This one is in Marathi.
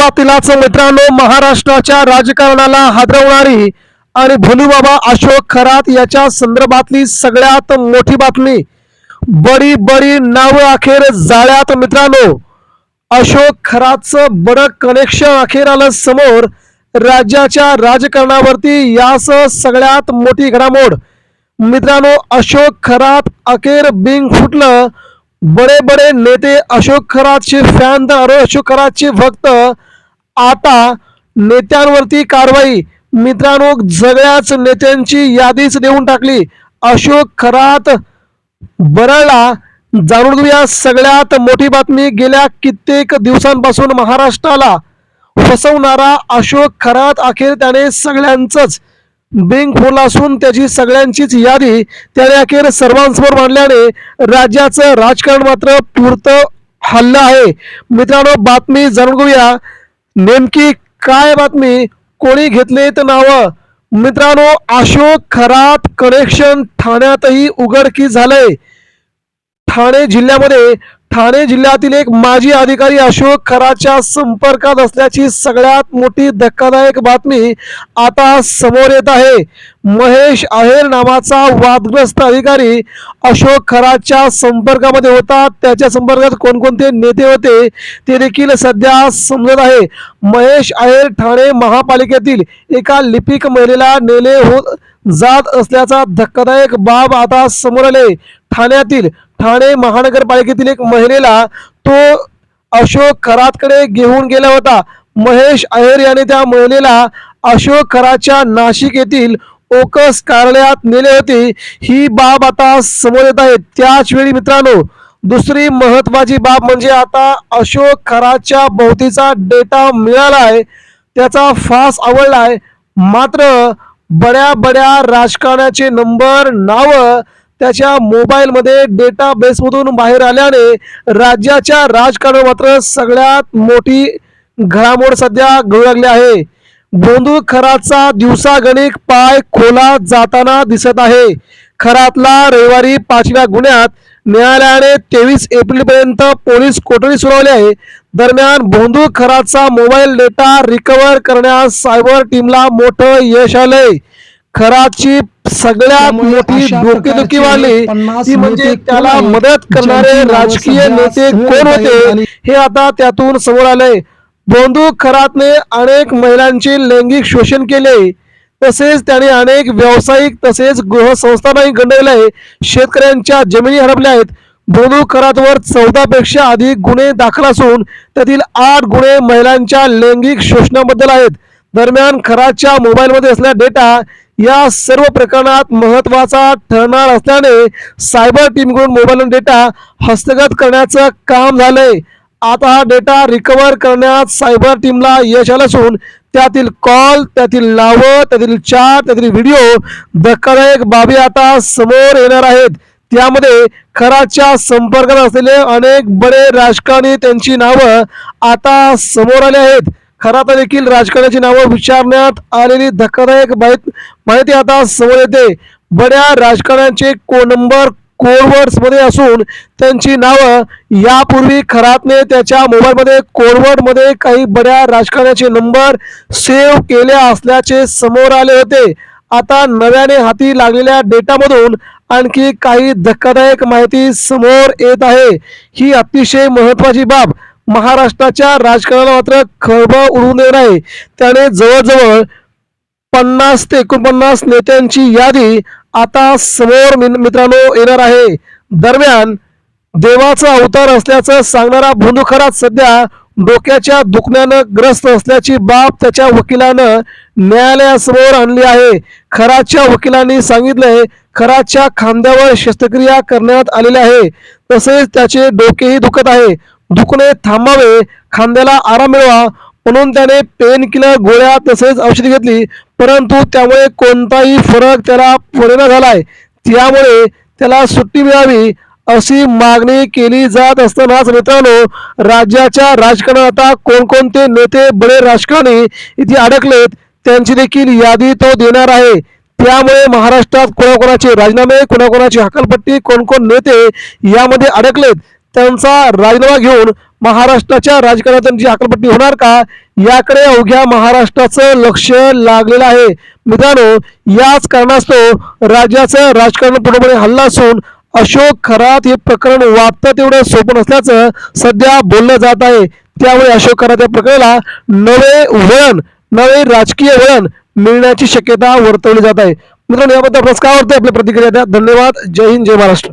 सुरुवातीलाच मित्रांनो महाराष्ट्राच्या राजकारणाला हादरवणारी आणि भोलूबाबा अशोक खरात याच्या संदर्भातली सगळ्यात मोठी बातमी। बडी बडी नाव अखेर जाळ्यात मित्रांनो। अशोक खरातचं बडं कनेक्शन अखेर आलं समोर। राज्याच्या राजकारणावरती यासह सगळ्यात मोठी घडामोड मित्रांनो। अशोक खरात अखेर बिंग फुटलं। बड़े बड़े नेते अशोक खरातचे फॅन तर अशोक खरातचे भक्त। आता नेत्यांवरती कारवाई मित्रांनो। सगळ्याच नेत्यांची यादीच देऊन टाकली। अशोक खरात बरळला। जाणून घेऊया सगळ्यात मोठी बातमी। गेल्या कित्येक दिवसांपासून महाराष्ट्राला फसवणारा अशोक खरात अखेर त्याने सगळ्यांचंच बिंग फुटला असून त्याची सगळ्यांचीच यादी त्याने अखेर सर्वांसमोर मांडल्याने राज्याचं राजकारण मात्र पुरतं हल्लं आहे मित्रांनो। बातमी जाणून घेऊया नेमकी काय बातमी, कोणी घेतलेत नावं मित्रांनो। अशोक खरात कनेक्शन ठाण्यातही उघडकीस झालंय। ठाणे जिल्ह्यातील एक माजी अधिकारी अशोक खरातच्या संपर्कात असल्याची सगळ्यात मोठी धक्कादायक बातमी आता समोर येत आहे। महेश आहेर नावाचा वादग्रस्त अधिकारी अशोक खरातच्या संपर्कामध्ये होता। त्याच्या संपर्कात कोणकोणते नेते होते ते देखील सध्या समजत आहे। महेश आहेर ठाणे महापालिकेतील एका लिपिक महिलेला नेले जात असल्याचा धक्कादायक बाब आता समोर आले। ठाणे महानगरपालिकेतील एक महिलेला तो अशोक खरातकडे घेऊन गेला होता। महेश आहेर याने त्या महिलेला अशोक खरातच्या नाशिक येथील ओकस कार्यालयात नेले होते। ही बाब आता समोर येत आहे। त्याच वेळी मित्रांनो दुसरी महत्वाची बाब म्हणजे आता अशोक खरातच्या भोवतीचा डेटा मिळालाय, त्याचा फास आवडलाय। मात्र बड्या बड्या राजकारणाचे नंबर नाव त्याच्या मोबाईल मध्ये डेटाबेस मधून बाहेर आल्याने राज्याच्या राजकारणात मात्र सगळ्यात मोठी घडामोड सध्या घडू लागली आहे। भोंदू खरातचा दिवसागणिक पाय खोला जाताना दिसत आहे। खरातला रविवारी 5व्या गुन्ह्यात न्यायालयाने 23 एप्रिल पर्यंत पोलीस कोठडी सुनावली आहे। दरम्यान भोंदू खरातचा मोबाईल डेटा रिकव्हर करण्यास सायबर टीमला मोठं यश आलंय। खरातची सगळ्यात मोठी डोकेदुखी वाली ती म्हणजे त्याला मदत करणारे राजकीय नेते कोण होते हे आता त्यातून समोर आलंय। भोंदू खरातने अनेक महिलांचे लैंगिक शोषण केले, तसेच त्याने अनेक व्यावसायिक तसेच गृहसंस्थांनाही गंडवलंय। शेतकऱ्यांच्या जमिनी हडपल्या आहेत। भोंदू खरातवर 14 पेक्षा अधिक गुन्हे दाखल असून त्यातील 8 गुन्हे महिलांच्या लैंगिक शोषणाबद्दल आहेत। दरम्यान खरातच्या मोबाईलमध्ये असलेला डेटा या सर्व प्रकरणात महत्वाचा ठरणार असल्याने सायबर टीमकडून मोबाईल डेटा हस्तगत करण्याचं काम झालंय। आता हा डेटा रिकव्हर करण्यात सायबर टीमला यश आलं असून त्यातील कॉल, त्यातील नावं, त्यातील चॅट, त्यातील व्हिडिओ धक्कादायक बाबी आता समोर येणार आहेत। त्यामध्ये खरातच्या संपर्कात असलेले अनेक बडे राजकारणी त्यांची नावं आता समोर आली आहेत। खरात देखील राजकारणाची नावं विचारण्यात आलेली धक्कादायक माहिती आता समोर येते। बड्या राजकारण्यांचे नंबर कोडवर्ड्स मध्ये असून त्यांची नावं यापूर्वी खरातने त्याच्या मोबाईल मध्ये कोडवर्ड मध्ये काही बड्या राजकारण्याचे नंबर सेव्ह केले असल्याचे समोर आले होते। आता नव्याने हाती लागलेल्या डेटामधून आणखी काही धक्कादायक माहिती समोर येत आहे। ही अतिशय महत्वाची बाब महाराष्ट्राच्या राजकारणाला मात्र खळबळ उडवून देणार आहे। त्याने जवळजवळ 50 ते 49 नेत्यांची यादी आता समोर मित्रांनो येणार आहे। दरम्यान देवाचा अवतार असल्याचं सांगणारा भोंदू खरात सध्या डोक्याच्या दुखण्यानं ग्रस्त असल्याची बाब त्याच्या वकिलानं न्यायालयासमोर आणली आहे। खरातच्या वकिलांनी सांगितलंय खरातच्या खांद्यावर शस्त्रक्रिया करण्यात आलेली आहे, तसेच त्याचे डोकेही दुखत आहे। दुखणे थांबावे, खांद्याला आराम मिळवा म्हणून त्याने पेन किलर गोळ्या तसेच औषधी घेतली, परंतु त्यामुळे कोणताही फरक त्याला पडेना झालाय। त्यामुळे त्याला सुट्टी मिळावी अशी मागणी केली जात असतानाच मित्रांनो राज्याच्या राजकारणात आता कोणकोणते नेते बडे राजकारणी इथे अडकलेत त्यांची देखील यादी तो देणार आहे। त्यामुळे महाराष्ट्रात कोणाकोणाचे राजीनामे, कोणाकोणाची हकालपट्टी, कोण कोण नेते यामध्ये अडकलेत त्यांचा राजीनामा घेऊन महाराष्ट्राच्या राजकारणातून जी हकालपट्टी होणार का, याकडे अवघ्या महाराष्ट्राचं लक्ष लागलेलं आहे. मित्रांनो, याच कारणास्तव राज्याचं राजकारण पूर्णपणे हल्ला असून अशोक खरात हे प्रकरण वाटतं तेवढं सोपं नसल्याचं सध्या बोललं जात आहे. त्यामुळे अशोक खरात या प्रकरणाला नवे राजकीय वळण मिळण्याची शक्यता वर्तवली जात आहे. मित्रांनो, याबद्दल आपल्याला काय वाटतं, आपल्या प्रतिक्रिया द्या. धन्यवाद. जय हिंद, जय महाराष्ट्र.